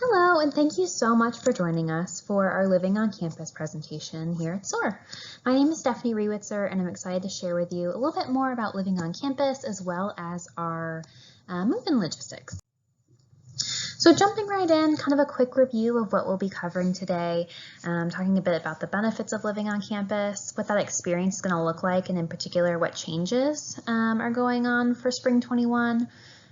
Hello, and thank you so much for joining us for our Living on Campus presentation here at SOAR. My name is Stephanie Rewitzer, and I'm excited to share with you a little bit more about living on campus as well as our move-in logistics. So jumping right in, kind of a quick review of what we'll be covering today, talking a bit about the benefits of living on campus, what that experience is going to look like, and in particular what changes are going on for spring 21.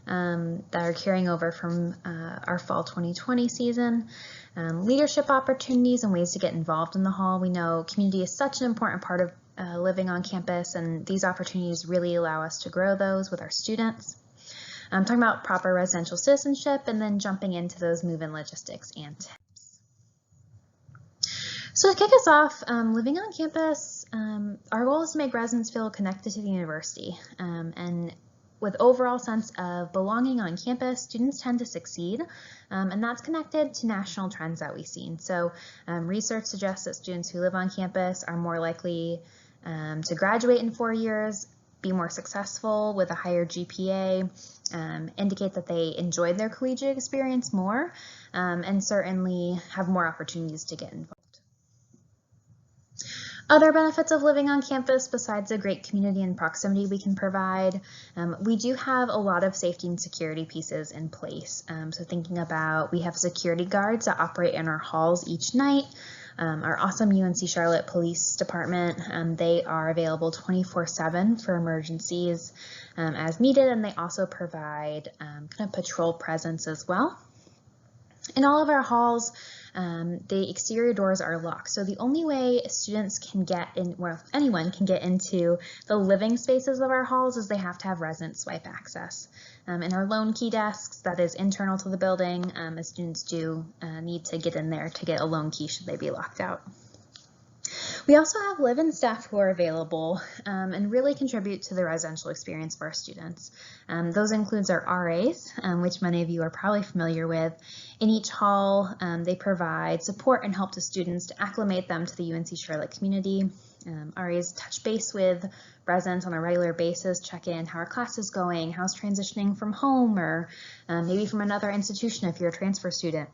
That are carrying over from our fall 2020 season, leadership opportunities and ways to get involved in the hall. We know community is such an important part of living on campus, and these opportunities really allow us to grow those with our students. Talking about proper residential citizenship, and then jumping into those move-in logistics and tips. So to kick us off, living on campus, our goal is to make residents feel connected to the university, and with overall sense of belonging on campus, students tend to succeed, and that's connected to national trends that we've seen. So research suggests that students who live on campus are more likely to graduate in 4 years, be more successful with a higher GPA, indicate that they enjoyed their collegiate experience more, and certainly have more opportunities to get involved. Other benefits of living on campus, besides the great community and proximity we can provide, we do have a lot of safety and security pieces in place. So thinking about, we have security guards that operate in our halls each night. Our awesome UNC Charlotte Police Department, they are available 24/7 for emergencies as needed, and they also provide kind of patrol presence as well. In all of our halls, the exterior doors are locked, so the only way students can get in, well, anyone can get into the living spaces of our halls is they have to have resident swipe access. In our loan key desks, that is internal to the building, as students do need to get in there to get a loan key should they be locked out. We also have live-in staff who are available and really contribute to the residential experience for our students. Those includes our RAs, which many of you are probably familiar with. In each hall, they provide support and help to students to acclimate them to the UNC Charlotte community. RAs touch base with residents on a regular basis, check in how our class is going, how's transitioning from home, or maybe from another institution if you're a transfer student.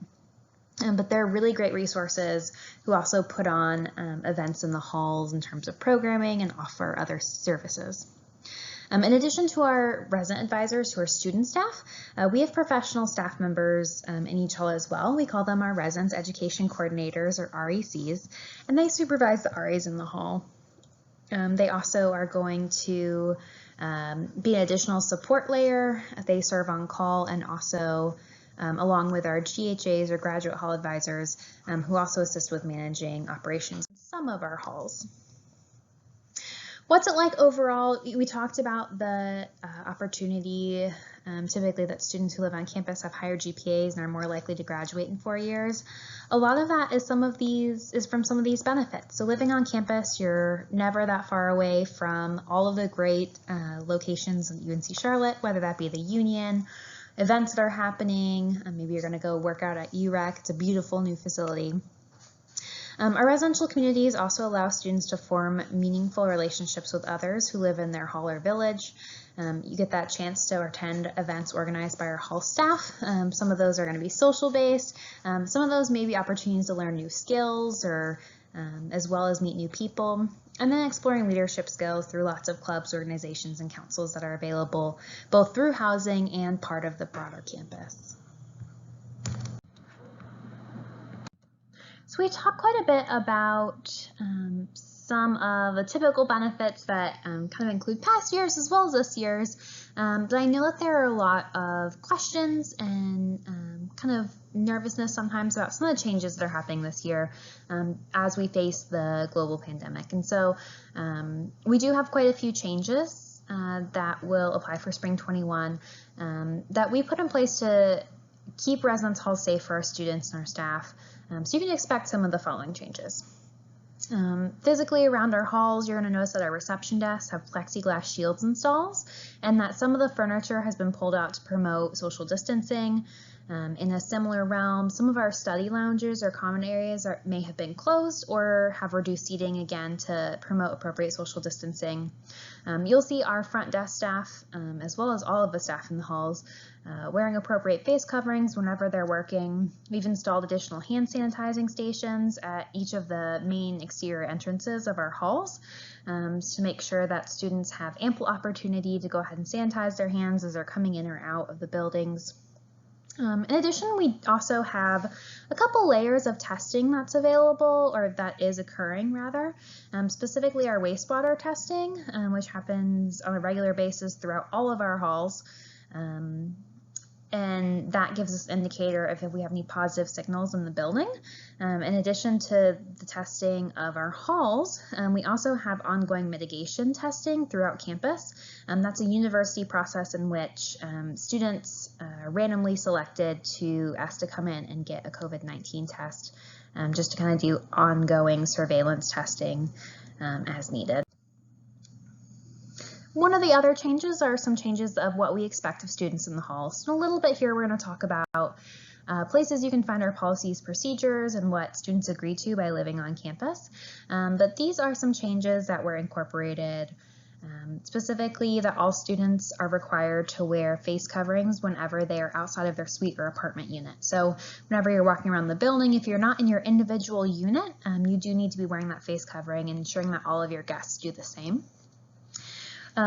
But they're really great resources who also put on events in the halls in terms of programming and offer other services. In addition to our resident advisors who are student staff, we have professional staff members in each hall as well. We call them our Residence Education Coordinators, or RECs, and they supervise the RAs in the hall. They also are going to be an additional support layer. They serve on call and also along with our GHAs or graduate hall advisors who also assist with managing operations in some of our halls. What's it like overall? We talked about the opportunity typically that students who live on campus have higher GPAs and are more likely to graduate in 4 years. A lot of that is from some of these benefits. So living on campus, you're never that far away from all of the great locations in UNC Charlotte, whether that be the Union, events that are happening, maybe you're going to go work out at UREC. It's a beautiful new facility. Our residential communities also allow students to form meaningful relationships with others who live in their hall or village. You get that chance to attend events organized by our hall staff. Some of those are going to be social based. Some of those may be opportunities to learn new skills or as well as meet new people. And then exploring leadership skills through lots of clubs, organizations, and councils that are available both through housing and part of the broader campus. So we talked quite a bit about some of the typical benefits that kind of include past years as well as this year's, but I know that there are a lot of questions and kind of nervousness sometimes about some of the changes that are happening this year as we face the global pandemic. And so we do have quite a few changes that will apply for spring 21 that we put in place to keep residence halls safe for our students and our staff. So you can expect some of the following changes. Physically around our halls, you're going to notice that our reception desks have plexiglass shields and stalls, and that some of the furniture has been pulled out to promote social distancing. In a similar realm, some of our study lounges or common areas may have been closed or have reduced seating again to promote appropriate social distancing. You'll see our front desk staff, as well as all of the staff in the halls, wearing appropriate face coverings whenever they're working. We've installed additional hand sanitizing stations at each of the main exterior entrances of our halls to make sure that students have ample opportunity to go ahead and sanitize their hands as they're coming in or out of the buildings. In addition, we also have a couple layers of testing that's available, or that is occurring rather, specifically our wastewater testing, which happens on a regular basis throughout all of our halls. And that gives us an indicator if we have any positive signals in the building. In addition to the testing of our halls, we also have ongoing mitigation testing throughout campus. That's a university process in which students are randomly selected to ask to come in and get a COVID-19 test, just to kind of do ongoing surveillance testing as needed. One of the other changes are some changes of what we expect of students in the halls. So a little bit here we're going to talk about places you can find our policies, procedures, and what students agree to by living on campus. But these are some changes that were incorporated, specifically that all students are required to wear face coverings whenever they are outside of their suite or apartment unit. So whenever you're walking around the building, if you're not in your individual unit, you do need to be wearing that face covering and ensuring that all of your guests do the same.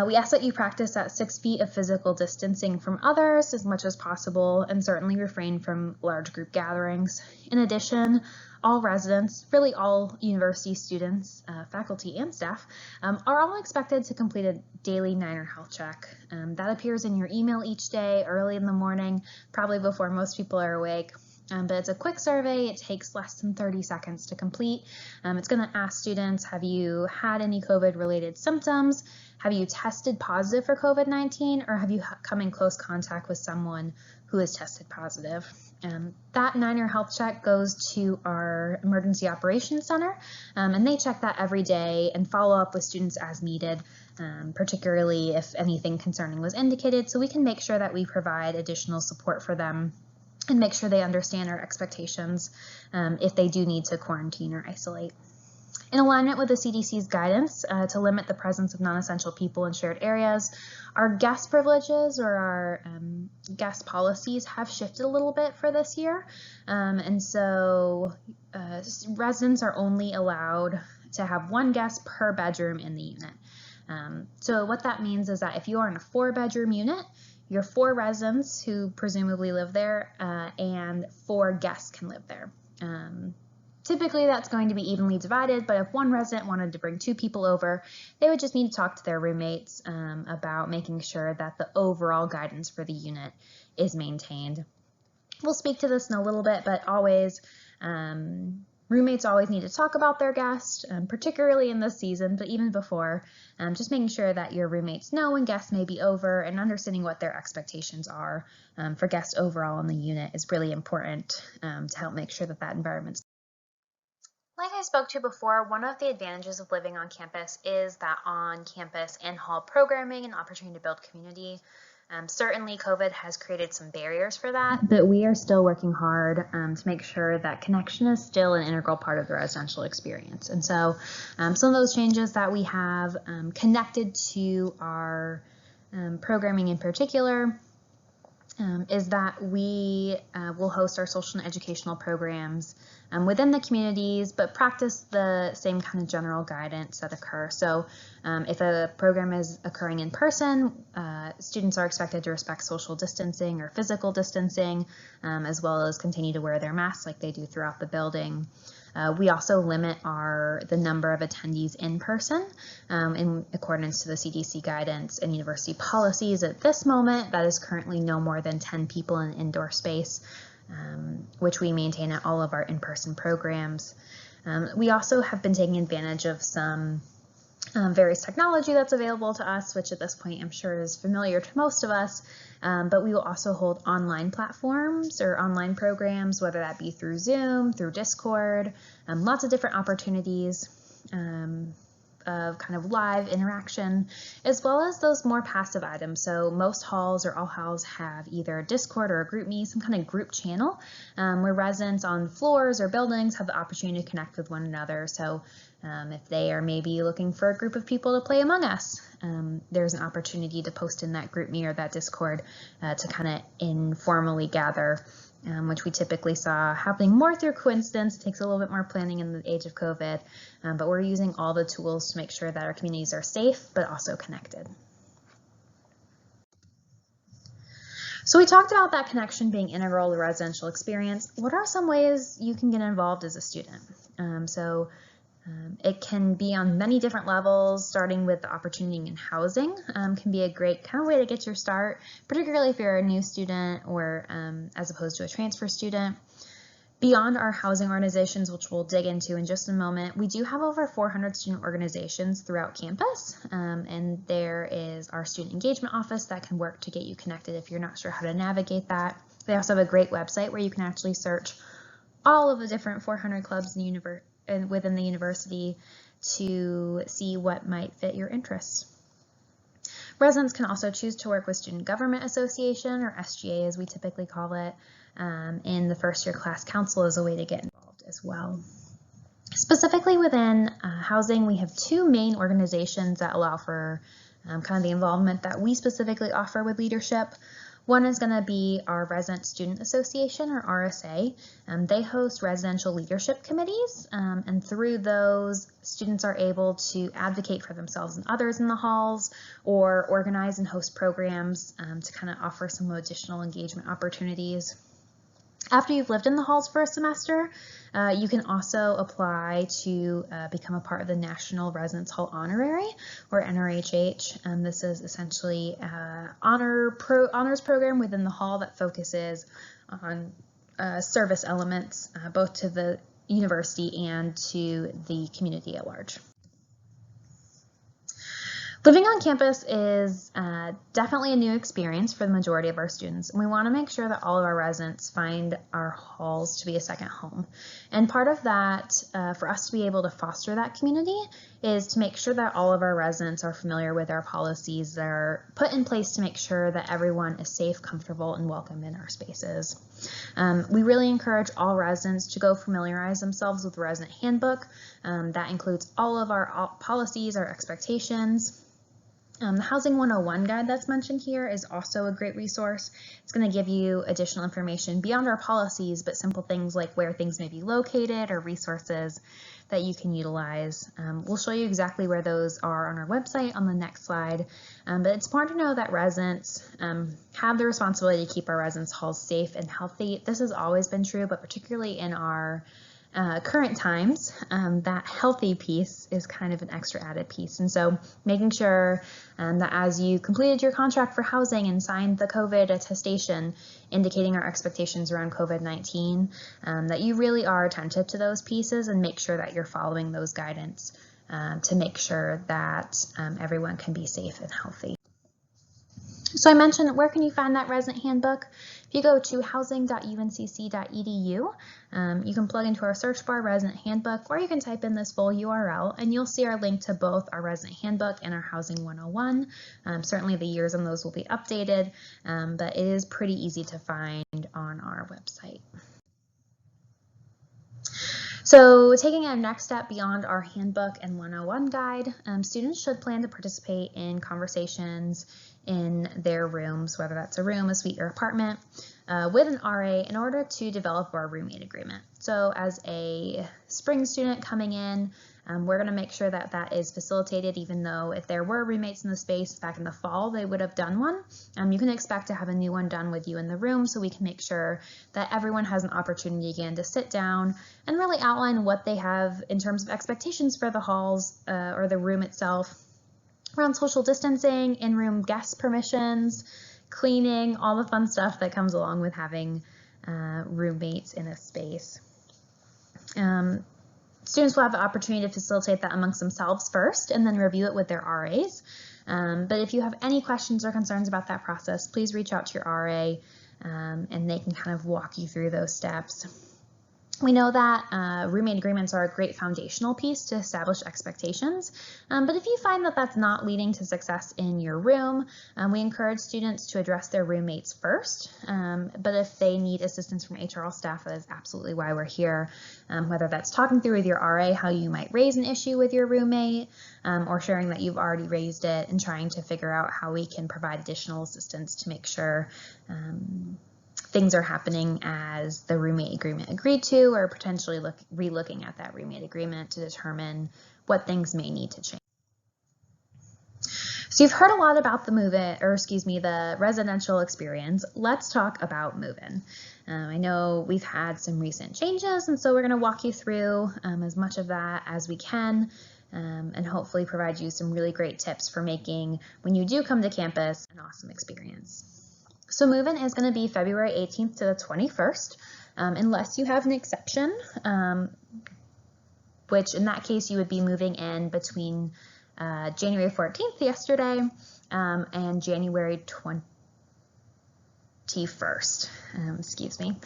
We ask that you practice at 6 feet of physical distancing from others as much as possible, and certainly refrain from large group gatherings. In addition, all residents, really all university students, faculty, and staff, are all expected to complete a daily Niner health check. That appears in your email each day, early in the morning, probably before most people are awake. But it's a quick survey. It takes less than 30 seconds to complete. It's going to ask students, have you had any COVID-related symptoms? Have you tested positive for COVID-19? Or have you come in close contact with someone who has tested positive? That Niner health check goes to our Emergency Operations Center, and they check that every day and follow up with students as needed, particularly if anything concerning was indicated, so we can make sure that we provide additional support for them and make sure they understand our expectations if they do need to quarantine or isolate. In alignment with the CDC's guidance to limit the presence of non-essential people in shared areas, our guest privileges or our guest policies have shifted a little bit for this year. And so residents are only allowed to have one guest per bedroom in the unit. So what that means is that if you are in a 4-bedroom unit, your 4 residents who presumably live there and 4 guests can live there. Typically that's going to be evenly divided, but if one resident wanted to bring 2 people over, they would just need to talk to their roommates about making sure that the overall guidance for the unit is maintained. We'll speak to this in a little bit, but always, roommates always need to talk about their guests, particularly in this season, but even before, just making sure that your roommates know when guests may be over and understanding what their expectations are for guests overall in the unit is really important to help make sure that that environment's. Like I spoke to before, one of the advantages of living on campus is that on-campus in-hall programming and opportunity to build community. Certainly COVID has created some barriers for that, but we are still working hard to make sure that connection is still an integral part of the residential experience. And so some of those changes that we have connected to our programming in particular is that we will host our social and educational programs within the communities, but practice the same kind of general guidance that occur. So if a program is occurring in person, students are expected to respect social distancing or physical distancing, as well as continue to wear their masks like they do throughout the building. We also limit the number of attendees in person in accordance to the CDC guidance and university policies. At this moment, that is currently no more than 10 people in an indoor space, which we maintain at all of our in-person programs. We also have been taking advantage of some various technology that's available to us, which at this point I'm sure is familiar to most of us, but we will also hold online platforms or online programs, whether that be through Zoom, through Discord, lots of different opportunities of kind of live interaction, as well as those more passive items. So most halls or all halls have either a Discord or a GroupMe, some kind of group channel where residents on floors or buildings have the opportunity to connect with one another. So if they are maybe looking for a group of people to play Among Us, there's an opportunity to post in that GroupMe or that Discord to kind of informally gather, which we typically saw happening more through coincidence. It takes a little bit more planning in the age of COVID, but we're using all the tools to make sure that our communities are safe, but also connected. So we talked about that connection being integral to the residential experience. What are some ways you can get involved as a student? It can be on many different levels, starting with the opportunity in housing can be a great kind of way to get your start, particularly if you're a new student or as opposed to a transfer student. Beyond our housing organizations, which we'll dig into in just a moment, we do have over 400 student organizations throughout campus, and there is our student engagement office that can work to get you connected if you're not sure how to navigate that. They also have a great website where you can actually search all of the different 400 clubs in the within the university to see what might fit your interests. Residents can also choose to work with Student Government Association, or SGA as we typically call it, in the first year class council as a way to get involved as well. Specifically within housing, we have two main organizations that allow for kind of the involvement that we specifically offer with leadership. One is going to be our Resident Student Association, or RSA. They host residential leadership committees, and through those, students are able to advocate for themselves and others in the halls, or organize and host programs to kind of offer some additional engagement opportunities. After you've lived in the halls for a semester, you can also apply to become a part of the National Residence Hall Honorary, or NRHH. This is essentially an honors program within the hall that focuses on service elements, both to the university and to the community at large. Living on campus is definitely a new experience for the majority of our students, and we want to make sure that all of our residents find our halls to be a second home. And part of that, for us to be able to foster that community, is to make sure that all of our residents are familiar with our policies that are put in place to make sure that everyone is safe, comfortable, and welcome in our spaces. We really encourage all residents to go familiarize themselves with the Resident Handbook. That includes all of our policies, our expectations. The Housing 101 guide that's mentioned here is also a great resource. It's going to give you additional information beyond our policies, but simple things like where things may be located or resources that you can utilize. We'll show you exactly where those are on our website on the next slide, but it's important to know that residents have the responsibility to keep our residence halls safe and healthy. This has always been true, but particularly in our current times, that healthy piece is kind of an extra added piece. And so making sure that as you completed your contract for housing and signed the COVID attestation indicating our expectations around COVID-19, that you really are attentive to those pieces and make sure that you're following those guidance to make sure that everyone can be safe and healthy. So I mentioned, where can you find that resident handbook? If you go to housing.uncc.edu, you can plug into our search bar resident handbook, or you can type in this full URL and you'll see our link to both our resident handbook and our Housing 101. Certainly the years on those will be updated, but it is pretty easy to find on our website. So taking a next step beyond our handbook and 101 guide, students should plan to participate in conversations in their rooms, whether that's a room, a suite, or apartment, with an RA in order to develop our roommate agreement. So as a spring student coming in, we're going to make sure that that is facilitated, even though if there were roommates in the space back in the fall, they would have done one. You can expect to have a new one done with you in the room, so we can make sure that everyone has an opportunity again to sit down and really outline what they have in terms of expectations for the halls or the room itself, around social distancing, in-room guest permissions, cleaning, all the fun stuff that comes along with having roommates in a space. Students will have the opportunity to facilitate that amongst themselves first and then review it with their RAs. But if you have any questions or concerns about that process, please reach out to your RA and they can kind of walk you through those steps. We know that roommate agreements are a great foundational piece to establish expectations, but if you find that that's not leading to success in your room, we encourage students to address their roommates first, but if they need assistance from HRL staff, that is absolutely why we're here, whether that's talking through with your RA how you might raise an issue with your roommate, or sharing that you've already raised it and trying to figure out how we can provide additional assistance to make sure things are happening as the roommate agreement agreed to, or potentially re-looking at that roommate agreement to determine what things may need to change. So you've heard a lot about the residential experience. Let's talk about move-in. I know we've had some recent changes, and so we're going to walk you through as much of that as we can, and hopefully provide you some really great tips for making, when you do come to campus, an awesome experience. So move-in is going to be February 18th to the 21st, unless you have an exception, which in that case you would be moving in between January 14th, yesterday, and January 21st, excuse me.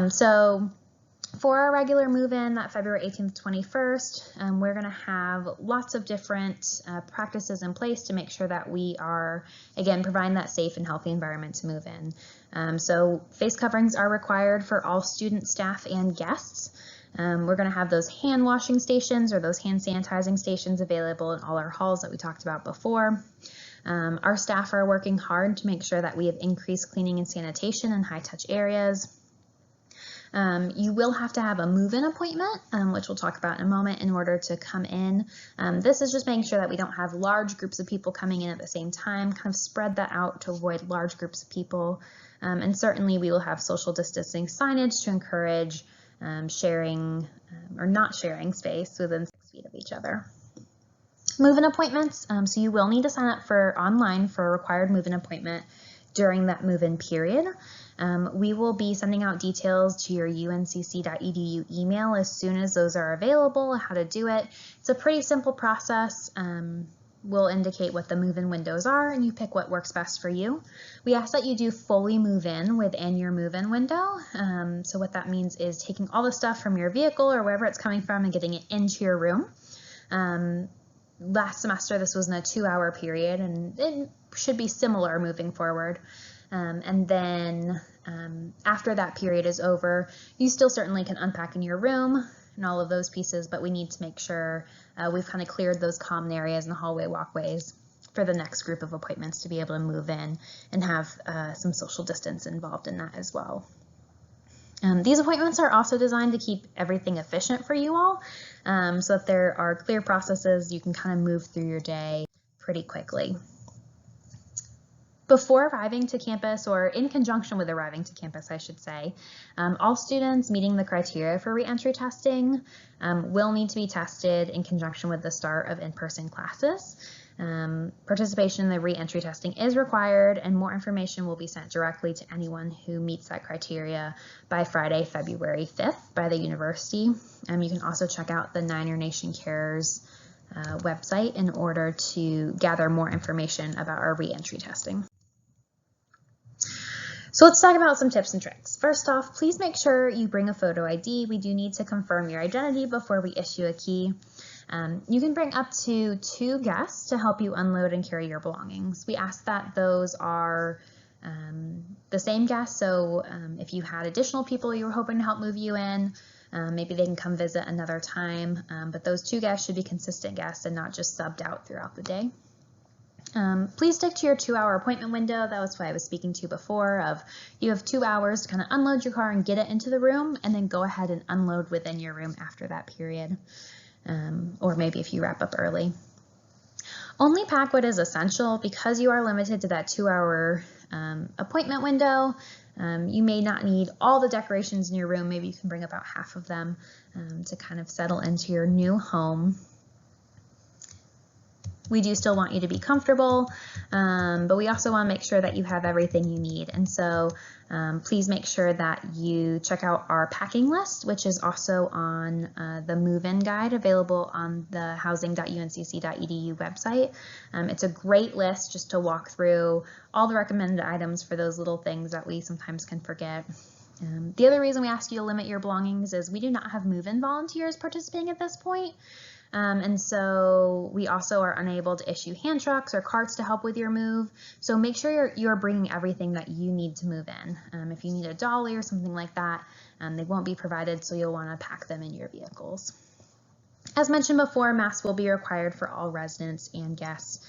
So for our regular move-in, that February 18th to 21st, we're going to have lots of different practices in place to make sure that we are, again, providing that safe and healthy environment to move in. So face coverings are required for all students, staff, and guests. We're going to have those hand washing stations or those hand sanitizing stations available in all our halls that we talked about before. Our staff are working hard to make sure that we have increased cleaning and sanitation in high-touch areas. You will have to have a move-in appointment, which we'll talk about in a moment, in order to come in. This is just making sure that we don't have large groups of people coming in at the same time, kind of spread that out to avoid large groups of people. And certainly we will have social distancing signage to encourage sharing or not sharing space within 6 feet of each other. Move-in appointments, so you will need to sign up online for a required move-in appointment during that move-in period. We will be sending out details to your uncc.edu email as soon as those are available, how to do it. It's a pretty simple process. We'll indicate what the move-in windows are, and you pick what works best for you. We ask that you do fully move in within your move-in window. So what that means is taking all the stuff from your vehicle or wherever it's coming from and getting it into your room. Last semester, this was in a 2-hour period, and it should be similar moving forward. And then after that period is over, you still certainly can unpack in your room and all of those pieces, but we need to make sure we've kind of cleared those common areas and the hallway walkways for the next group of appointments to be able to move in and have some social distance involved in that as well. These appointments are also designed to keep everything efficient for you all, so that there are clear processes, you can kind of move through your day pretty quickly. Before arriving to campus, or in conjunction with arriving to campus, I should say, all students meeting the criteria for re-entry testing will need to be tested in conjunction with the start of in-person classes. Participation in the re-entry testing is required, and more information will be sent directly to anyone who meets that criteria by Friday, February 5th by the university. You can also check out the Niner Nation Cares website in order to gather more information about our re-entry testing. So let's talk about some tips and tricks. First off, please make sure you bring a photo ID. We do need to confirm your identity before we issue a key. You can bring up to 2 guests to help you unload and carry your belongings. We ask that those are the same guests, so if you had additional people you were hoping to help move you in, maybe they can come visit another time, but those 2 guests should be consistent guests and not just subbed out throughout the day. Please stick to your 2-hour appointment window. That was what I was speaking to before, of you have 2 hours to kind of unload your car and get it into the room, and then go ahead and unload within your room after that period, or maybe if you wrap up early. Only pack what is essential. Because you are limited to that 2-hour appointment window. You may not need all the decorations in your room. Maybe you can bring about half of them to kind of settle into your new home. We do still want you to be comfortable, but we also want to make sure that you have everything you need. And so please make sure that you check out our packing list, which is also on the move-in guide available on the housing.uncc.edu website. It's a great list just to walk through all the recommended items for those little things that we sometimes can forget. The other reason we ask you to limit your belongings is we do not have move-in volunteers participating at this point. And so we also are unable to issue hand trucks or carts to help with your move. So make sure you're bringing everything that you need to move in. If you need a dolly or something like that, they won't be provided, so you'll want to pack them in your vehicles. As mentioned before, masks will be required for all residents and guests.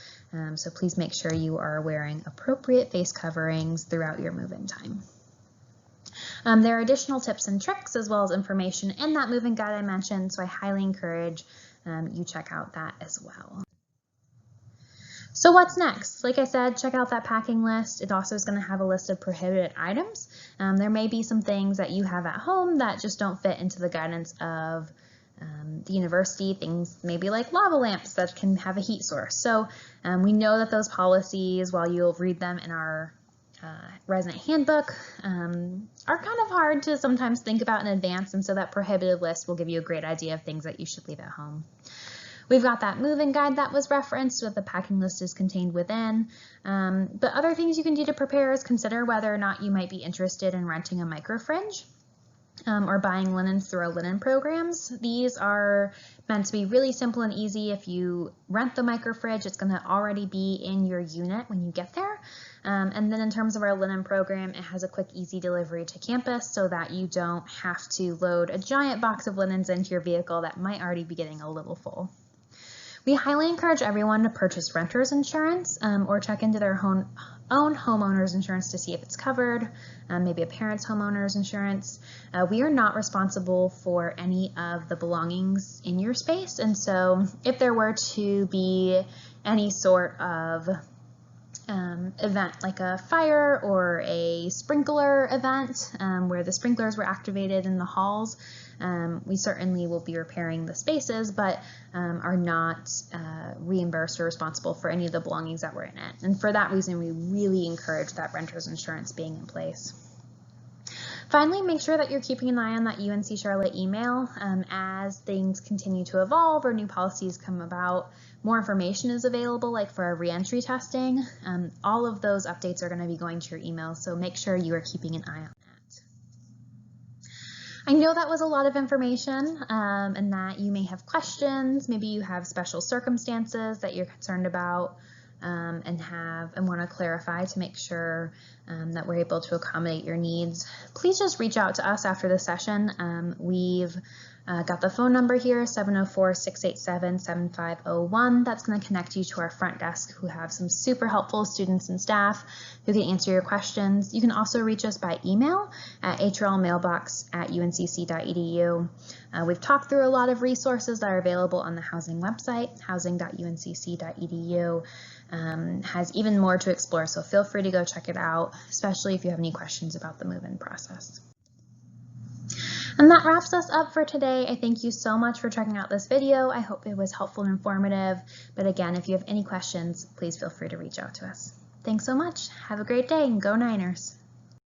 So please make sure you are wearing appropriate face coverings throughout your move-in time. There are additional tips and tricks as well as information in that move-in guide I mentioned, so I highly encourage you check out that as well. So what's next? Like I said, check out that packing list. It also is going to have a list of prohibited items. There may be some things that you have at home that just don't fit into the guidance of the university, things maybe like lava lamps that can have a heat source. So we know that those policies, while you'll read them in our resident handbook, are kind of hard to sometimes think about in advance, and so that prohibited list will give you a great idea of things that you should leave at home. We've got that move-in guide that was referenced with the packing list is contained within. But other things you can do to prepare is consider whether or not you might be interested in renting a micro fridge or buying linens through our linen programs. These are meant to be really simple and easy. If you rent the micro fridge, it's going to already be in your unit when you get there. And then in terms of our linen program, it has a quick, easy delivery to campus so that you don't have to load a giant box of linens into your vehicle that might already be getting a little full. We highly encourage everyone to purchase renter's insurance or check into their own homeowner's insurance to see if it's covered, maybe a parent's homeowner's insurance. We are not responsible for any of the belongings in your space, and so if there were to be any sort of event like a fire or a sprinkler event where the sprinklers were activated in the halls, we certainly will be repairing the spaces, but are not reimbursed or responsible for any of the belongings that were in it. And for that reason, we really encourage that renter's insurance being in place. Finally, make sure that you're keeping an eye on that UNC Charlotte email as things continue to evolve or new policies come about. More information is available, like for our reentry testing. All of those updates are going to be going to your email, so make sure you are keeping an eye on that. I know that was a lot of information and that you may have questions. Maybe you have special circumstances that you're concerned about and want to clarify to make sure that we're able to accommodate your needs. Please just reach out to us after the session. We've got the phone number here, 704-687-7501. That's going to connect you to our front desk, who have some super helpful students and staff who can answer your questions. You can also reach us by email at hrlmailbox@uncc.edu. We've talked through a lot of resources that are available on the housing website, housing.uncc.edu. Has even more to explore, so feel free to go check it out, especially if you have any questions about the move-in process. And that wraps us up for today. I thank you so much for checking out this video. I hope it was helpful and informative. But again, if you have any questions, please feel free to reach out to us. Thanks so much. Have a great day and go Niners.